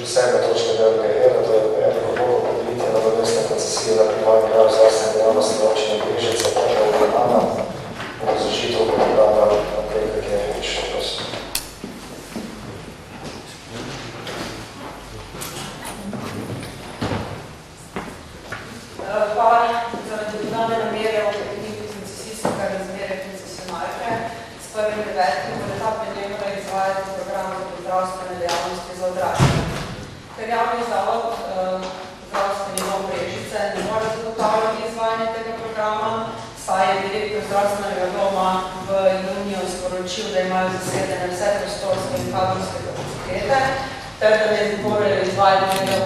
7. točke dnevnega reda, to je predlog odloka o podelitvi nadomestne koncesije za primarni kraj zdravstvene dejavnosti občine Brežice, prva obravnava, obrazložitev programa Andrej Katerjevič, prosim. Hvala. Zaradi dodane namere o podelitvi koncesijskega razmerja koncesionarke s 1.9. bo ta prenemala izvajati program za zdravstvene dejavnosti za odrasle. Ker javni zavod zdravstveni dom Brežice ne more zagotavljati izvajanje tega programa, saj je direktor zdravstvenega doma v juniju sporočil, da imajo zasedene vse prostorske in kadrovske kapacitete, ter da ne morajo izvajati tega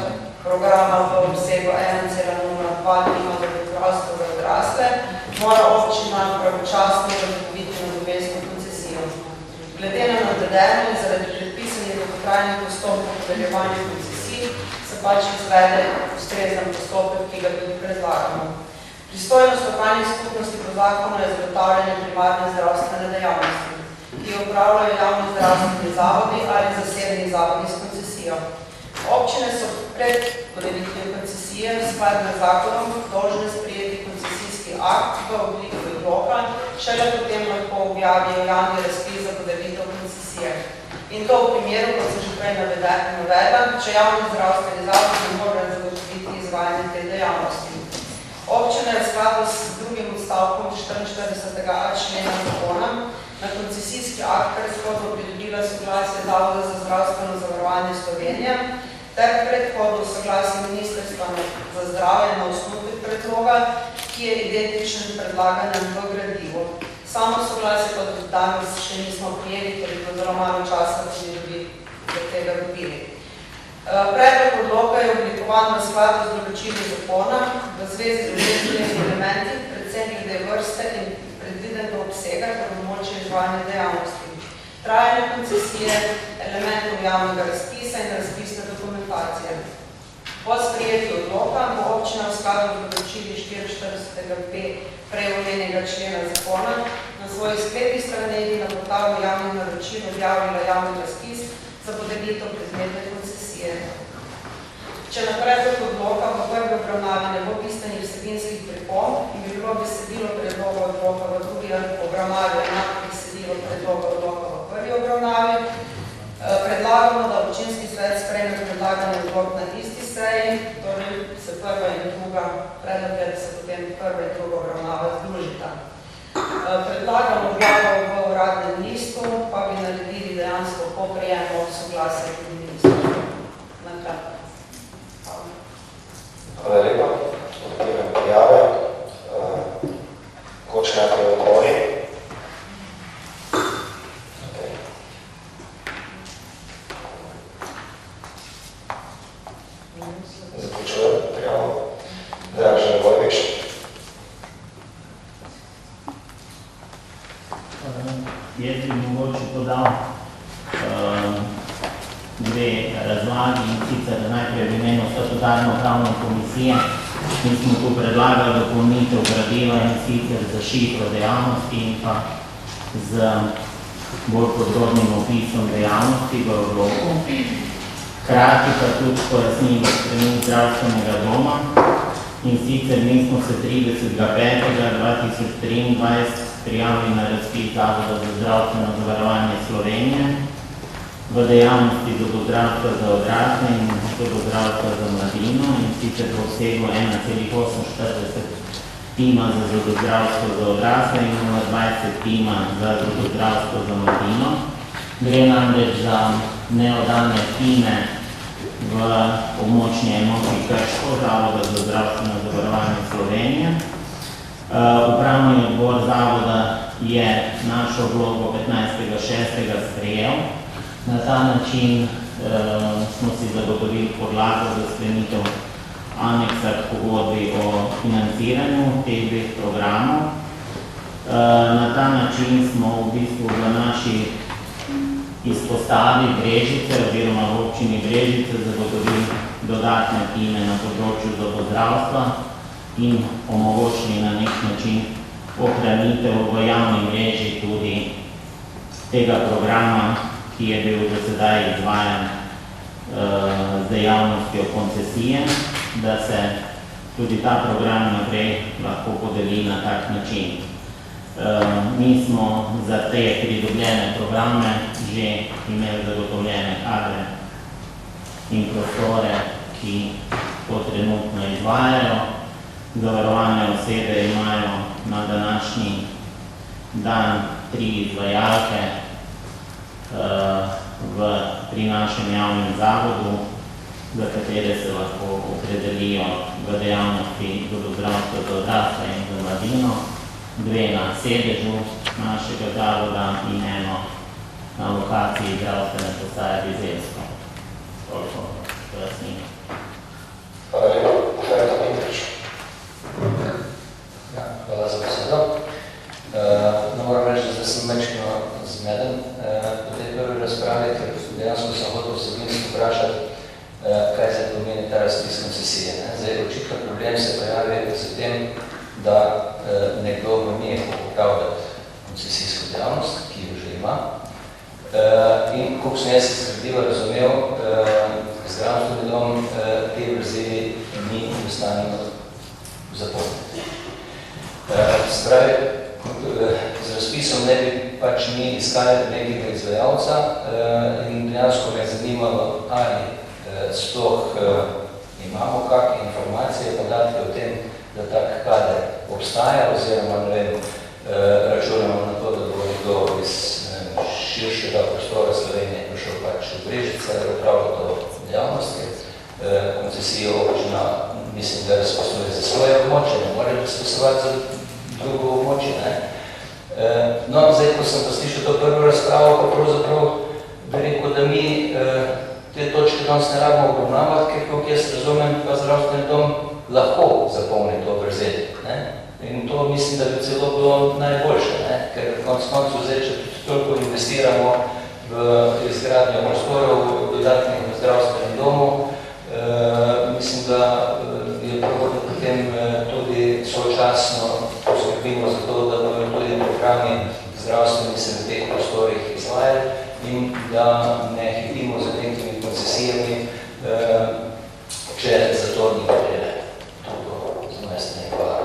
programa v obsegu 1,02 tima za zdravstvo za odrasle, mora občina pravočasno zagotoviti nadomestno koncesijo. Glede na navedeno in zaradi predpisanih dolgotrajnih postopkov podeljevanja koncesij se pač izvede ustrezen postopek, ki ga tudi predlagamo. Pristojnost lokalnih skupnosti po zakonu je zagotavljanje primarne zdravstvene dejavnosti, ki opravljajo javni zdravstveni zavodi ali zasebni zavodi s koncesijo. Občine so pred podelitvijo koncesije skladno z zakonom dolžne sprejeti koncesijski akt v obliki odloka, šele potem lahko objavijo javni razpis za podelitev koncesije. In to v primeru, kot sem že prej navedla, če javni zdravstveni zavod ne more zagotoviti izvajanje te dejavnosti. Občina je v skladu s drugim odstavkom 44. člena zakona na koncesijski akt predhodno pridobila soglasje Zavoda za zdravstveno zavarovanje Slovenije ter predhodno soglasje Ministrstva za zdravje na osnutek predloga, ki je identičen predlaganem v gradivu. Samo soglasje pa danes še nismo prijeli, ker je bilo zelo malo časa, da bi do tega dobili. Predlog odloka je oblikovan v skladu z določili zakona v zvezi z določenimi elementi, predvsem glede vrste in predvidenega obsega ter območja izvajanja dejavnosti, trajanje koncesije, elementov javnega razpisa in razpisne dokumentacije. Po sprejetju odloka bo občina v skladu z določili 44b prej omenjenega člena zakona na svoji spletni strani na portalu javnih naročil objavila javni razpis za podelitev predmetne koncesije. Če na predlog odloka v prvi obravnavi ne bo bistvenih vsebinskih pripomb in bi bilo besedilo predloga odloka v drugi obravnavi enako besedilo predloga odloka v prvi obravnavi, predlagamo, da občinski svet sprejme predlagani odlok na isti seji, torej se prva in druga, predlog je, da se potem prva in druga obravnava združita. Predlagamo objavo v uradnem listu, pa bi naredili dejansko po prijemu soglasja tudi ministrstva. Nakratko. Hvala lepa. Odpiram prijave. Koč najprej okolje. Zaključujem prijavo. Dražen Vojvič. Jaz bi mogoče podal dve razlagi, in sicer najprej v imenu statutarno pravne komisije. Mi smo tu predlagali dopolnitev gradiva in sicer za šifro dejavnosti in pa z bolj podrobnim opisom dejavnosti v odloku. Hkrati pa tudi pojasnimo strani zdravstvenega doma, in sicer mi smo se 30.5.2023 prijavili na razpis Zavoda za zdravstveno zavarovanje Slovenije v dejavnosti zobozdravstva za odrasle in zobozdravstva za mladino, in sicer v obsegu 1,48 tima za zobozdravstvo za odrasle in 0,20 tima za zobozdravstvo za mladino. Gre namreč za neodane time v območni enoti Krško, Zavoda za zdravstveno zavarovanje Slovenije. Upravni odbor Zavoda je našo vlogo 15.6. sprejel. Na ta način smo si zagotovili podlago za sklenitev aneksa k pogodbi o financiranju teh dveh programov. Na ta način smo v bistvu v naši izpostavi Brežice oziroma v občini Brežice zagotovili dodatne time na področju zobozdravstva in omogočili na nek način ohranitev v javni mreži tudi tega programa, ki je bil do sedaj izvajan z dejavnostjo koncesije, da se tudi ta program naprej lahko podeli na tak način. Mi smo za te pridobljene programe že imeli zagotovljene kadre in prostore, ki to trenutno izvajajo. Zavarovane osebe imajo na današnji dan 3 izvajalke pri našem javnem zavodu, za katere se lahko opredelijo v dejavnosti zobozdravstva za odrasle in za mladino, 2 na sedežu našega zavoda in 1 na lokaciji zdravstvene postaje Bizeljsko. Toliko pojasnimo. Hvala lepa. Ferdo Pintrič. Ja, hvala za besedo. Moram reči, da sem mečkino zmeden po tej prvi razpravi, ker dejansko sem hotel vsebinsko vprašati, kaj se pomeni ta razpis koncesije. Zdaj, očitno problem se pojavi z tem, da nekdo umije upravljati koncesijsko dejavnost, ki jo že ima. In koliko sem jaz izkredivo razumel, zdravstveni dom te vrzeli ni enostavno zapolniti. Spravi, z razpisom ne bi pač mi iskali nekega izvajalca in dejansko me je zanimalo, ali sploh imamo kakšne informacije, podatke o tem, da tak kader obstaja, oziroma ne vem, računamo na to, da bo nekdo iz širšega prostora Slovenije prišel pač v Brežice, da upravlja to dejavnost, koncesijo občina, mislim, da razposluje za svoje območje, ne more razposlovati za drugo območje. No, zdaj, ko sem pa slišal to prvo razpravo, pa pravzaprav bi rekel, da mi te točke danes ne rabimo obravnavati, ker kako jaz razumem, pa zdravstveni dom lahko zapolni to vrzel. In to mislim, da bi celo bilo najboljše, ker konec koncev zdaj, če toliko investiramo v izgradnjo prostorov dodatnih v zdravstvenem domu, mislim, da je prvo, da potem tudi sočasno poskrbimo za to, da bodo tudi programi zdravstveni se v teh prostorih izvajali in da ne hitimo za nekimi koncesijami, če za to ni potrebe. Toliko z moje strani. Hvala.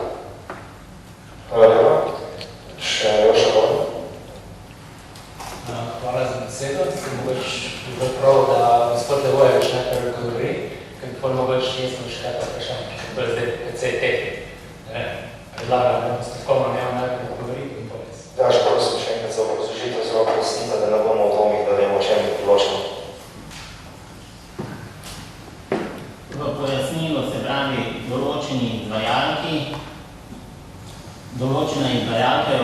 Hvala lepa. Še Joša Borno. Hvala za besedo. Se mogoče prav, da gospod Levojevič najprej govori, ker bi mogoče nismo še kaj vprašanje, to je zdaj precej tehnik. Predlagam, da postopkovno ne najprej govoriti in povedati. Ja, še prosim še enkrat za obrazložitev zelo pojasnite, da ne bomo v dvomih, da vemo, o čem je odločeno. V pojasnilu se pravi določena izvajalka je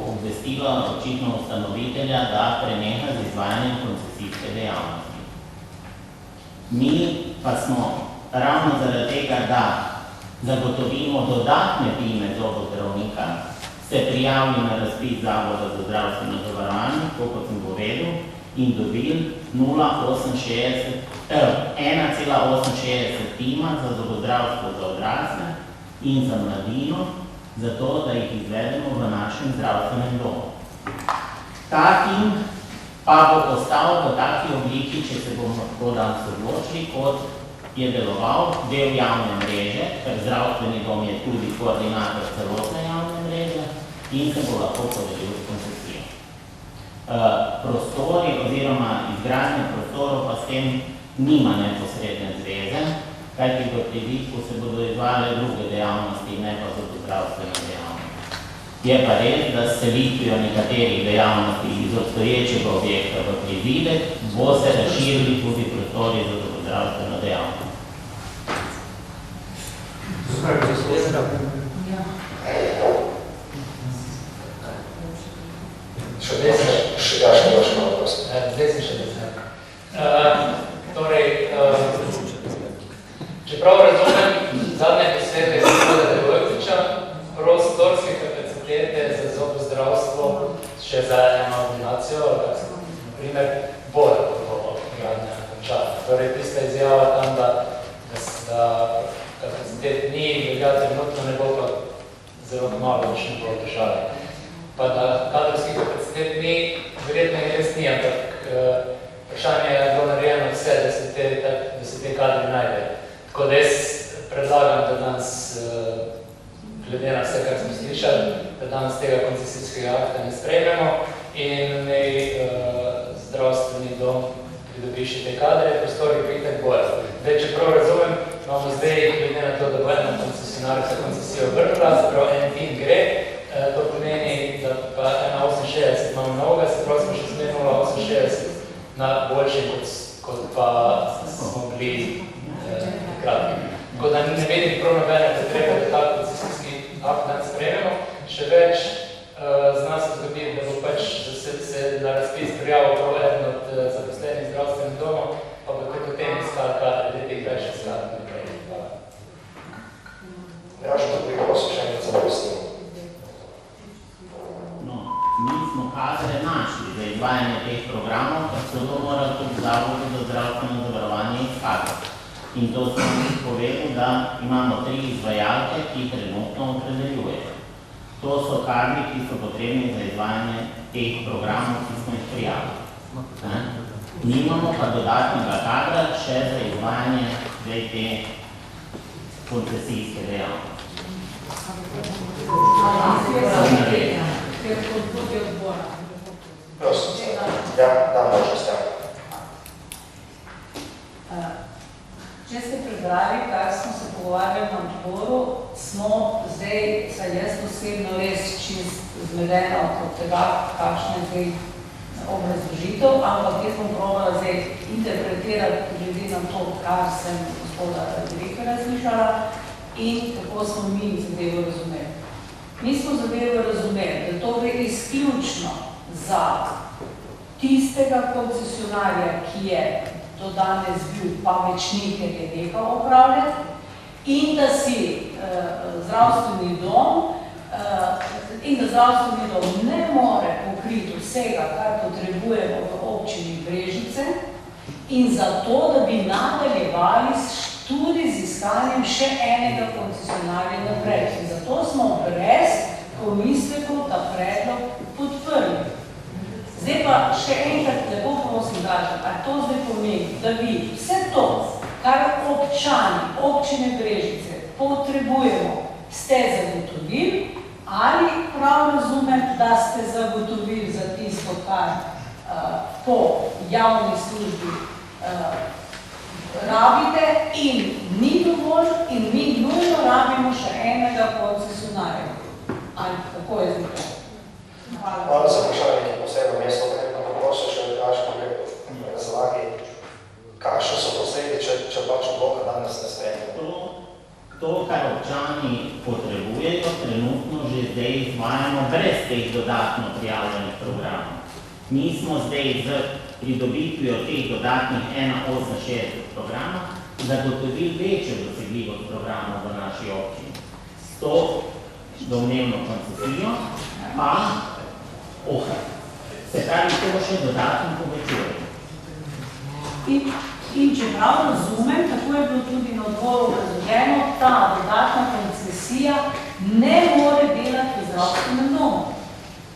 obvestila očitno ustanovitelja, da preneha z izvajanjem koncesijske dejavnosti. Mi pa smo ravno zaradi tega, da zagotovimo dodatne time zobozdravnika, se prijavili na razpis Zavoda za zdravstveno zavarovanje, kot sem povedal, in dobili 1,68 tima za zobozdravstvo za odrasle in za mladino, zato da jih izvedemo v našem zdravstvenem domu. Ta tim pa bo ostal v taki obliki, če se bomo tako danes odločili, kot je deloval del javne mreže, ker zdravstveni dom je tudi koordinator celotne javne mreže in se bo lahko podelil s koncesijo. Prostori oziroma izgradnja prostorov pa s tem nima neposredne zveze, kajti v pridihku se bodo izvajale druge dejavnosti, ne pa zobozdravstvene dejavnosti. Je pa res, da s selitvijo nekaterih dejavnosti iz obstoječega objekta v prizidek bo se razširili tudi prostori za zobozdravstveno dejavnost. Čeprav razumem zadnje besede gospoda Levojeviča, prostorske kapacitete za zobozdravstvo še za eno ordinacijo, na primer, bolj bo gradnja končala. Torej, tista izjava tam, da kapacitet ni, velja trenutno ne bo pa zelo malo več ne bo države. Pa da kadrovskih kapacitet ni, verjetno res ni, ampak vprašanje je bilo narejeno vse, da se te kadre prostori pa itak bojo. Zdaj, če prav razumem, imamo zdaj, glede na to, da bo ena koncesionarka koncesijo vrnila, se pravi, en tim gre, to pomeni, da pa 1,68 imamo novega, se pravi, smo še smeri 0,68 na boljši, kot pa smo bili kratki. Tako da ne vidim prav nobene potrebe, da ta koncesijski akt dan sprejmemo. Še več, z nas se zgodi, da bo pač se na razpis prijavil prav eden od zaposlenih zdravstvenih domov, pa bo tudi potem iskal kadre, da teh več iskal naprej. Ja, že to priprosil še enkrat za pojasnilo. No, mi smo kadre našli za izvajanje teh programov, pa so to morali tudi Zavodu za zdravstveno zavarovanje iskati. In to sem povedal, da imamo 3 izvajalke, ki trenutno opredeljujejo. To so kadri, ki so potrebni za izvajanje teh programov, ki smo jih prijavili. Nimamo pa dodatnega kadra še za izvajanje te koncesijske dejavnosti. Prosim, ja, da možnost, ja. Če ste prebrali, kar smo se pogovarjali na odboru, smo zdaj, saj jaz osebno res čist zmedena od tega, kakšna je zdaj obrazložitev, ampak jaz bom probala zdaj interpretirati glede na to, kar sem gospoda direktorja slišala in kako smo mi zadevo razumeli. Mi smo zadevo razumeli, da to gre izključno za tistega koncesionarja, ki je do danes bil pametnik, ker je nehal opravljati, in da si zdravstveni dom ne more pokriti vsega, kar potrebujemo v občini Brežice, in zato, da bi nadaljevali tudi z iskanjem še enega koncesionarja naprej. In zato smo brez pomislekov ta predlog podprli. Zdaj pa še enkrat lepo prosim, kažem, a to zdaj pomeni, da vi vse to, kar občani občine Brežice potrebujemo, ste zagotovili, ali prav razumem, da ste zagotovili za tisto, kar po javni službi rabite in ni dovolj in mi nujno rabimo še enega koncesionarja. Ali kako je zdaj to? Hvala za vprašanje, ki je posebno mesto, pa poprosil še nekaj razlagi. Kakšne so posledice, če pač odloka danes ne sprejme? To, kar občani potrebujejo, trenutno že zdaj izvajamo brez teh dodatno prijavljenih programov. Mi smo zdaj z pridobitvijo teh dodatnih 1,68 programov zagotovili večjo dosegljivost programov v naši občini. S to domnevno koncesijo pa se pravi, to še dodatno povečuje. In če prav razumem, tako je bilo tudi na odboru razloženo, ta dodatna koncesija ne more delati v zdravstvenem domu.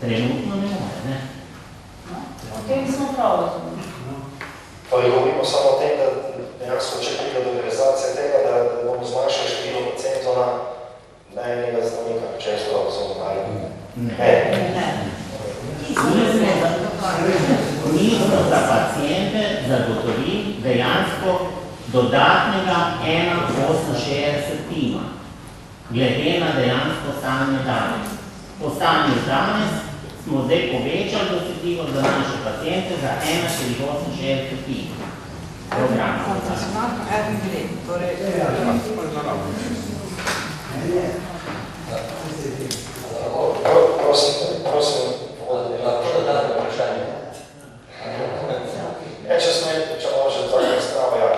Trenutno ne more, ne? O tem smo prav razumeli. Pa govorimo samo o tem, da dejansko če pride do realizacije tega, da bomo zmanjšali število pacientov na enega zdravnika, če je to razumeli. Ne. Mi smo za pacijente zagotovili dejansko dodatnega 1,68 tima, glede na dejansko stanje danes. Po stanju danes smo zdaj povečali dosegljivost za naše pacijente za 1,68 tima. Program. Prosim, lahko dodati vprašanje. Če može tako razpravo, ja.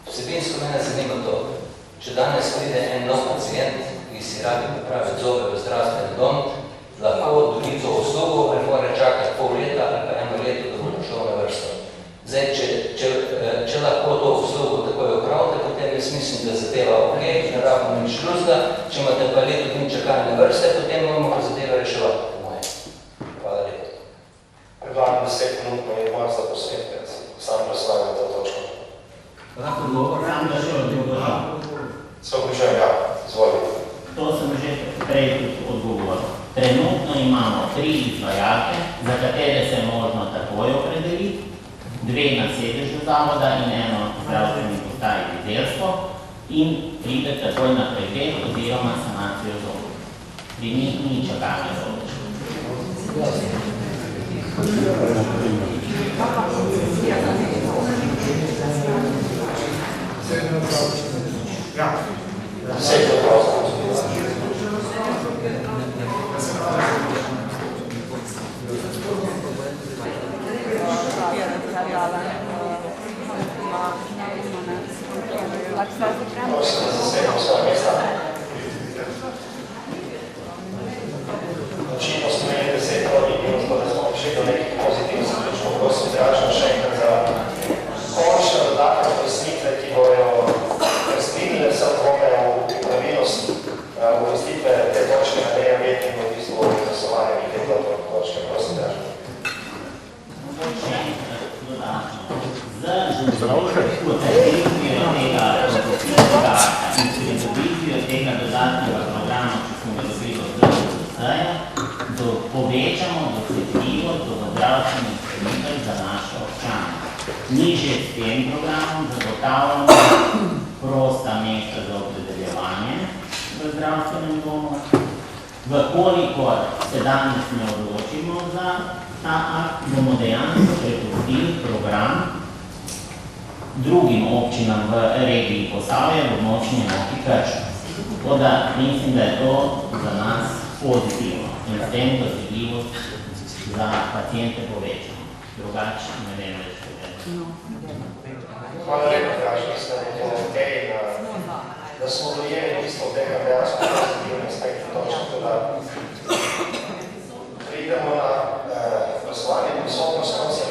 Vsebinsko mene zanima to. Če danes pride en nov pacient, ki si rabi popraviti zobe v zdravstvenem domu, lahko dobi to uslugo ali mora čakati pol leta ali pa 1 leto, da bo prišel na vrsto. Zdaj, če lahko to uslugo takoj opravite, potem jaz mislim, da zadeva ok, ne rabimo nič drugega. Če imate pa leto dni čakalne vrste, potem moramo pa zadeva reševati. Hvala lepa. Predlagam 10 minut, pa je malo za posvetke, sam predstavljam to točko. Sam da še odgovorim. Se vključujem, ja, izvoli. To sem že prej odgovoril. Trenutno imamo 3 izvajalke, za katere se možno takoj opredeliti, 2 na sedežu zavoda in 1 zdravstveni postaji izdelstvo in pride takoj na pregled oziroma sanacijo zobov. Pri njih ni čakanja zobov. Vse je to prosto. Prosim, da zasedamo svoje mesta. Očitno smo imeli 10 prvih minut, da smo prišli do nekih pozitivnih zaključkov, ko se izražam še enkrat za končne dodatne pojasnitve, ki bojo razkrinile vse dvome v pravilnost uvrstitve te točke na dnevnem redu in v bistvu glasovanja in te točke. Prosim, izražam. Potrebitvijo tega dodatnega programa, ki smo ga dobili od DZS-ja, povečamo dosegljivost do zdravstvenih storitev za naše občane. Nižje s tem programom zagotavljamo prosta mesta za opredeljevanje v zdravstvenem domu. Vkolikor se danes ne odločimo za ta akt, bomo dejansko prepustili program drugim občinam v regiji Posavje, v območni enoti Krško. Tako da mislim, da je to za nas pozitivno in s tem dosegljivost za pacijente povečamo. Drugače ne vem več povedati. Hvala lepa, draži, mislim, da je to okej, da smo dojeli bistvo tega dejansko pozitivne aspekte točno, da pridemo na glasovanje prisotnost, prosim.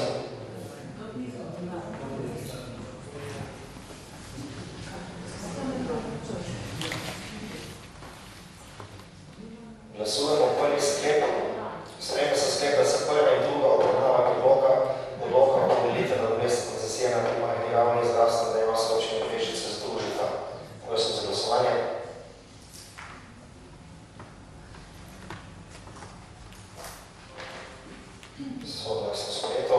Glasujemo prvi sklep. Sprejme se sklep, da se prva in druga obravnava odloka o podelitvi nadomestne koncesije na primarni ravni zdravstvene dejavnosti občine Brežice združita. Prosim za glasovanje. Soglasno sprejeto.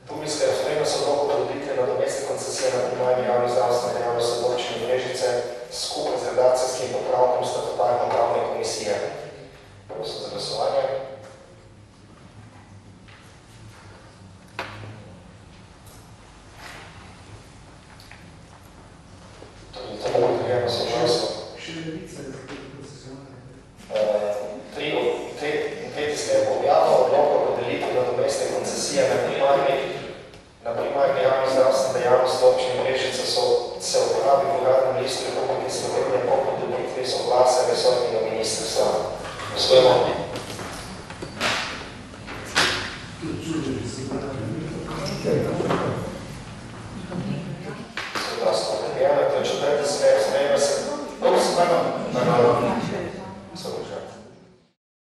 Drugi sklep. Sprejme se odlok o podelitvi nadomestne koncesije na primarni ravni zdravstvene dejavnosti občine Brežice skupaj z redakcijskim popravkom statutarno-pravne komisije. Prosim za glasovanje. Tudi to bomo prijemno soglasno. Tretji sklep. Objava odloka o podelitvi nadomestne koncesije na primarni javni zdravstvene dejavnosti občine Brežice se uporabi v Uradnem listu Republike Slovenije po pridobitvi soglasja resornega ministrstva. Glasujemo.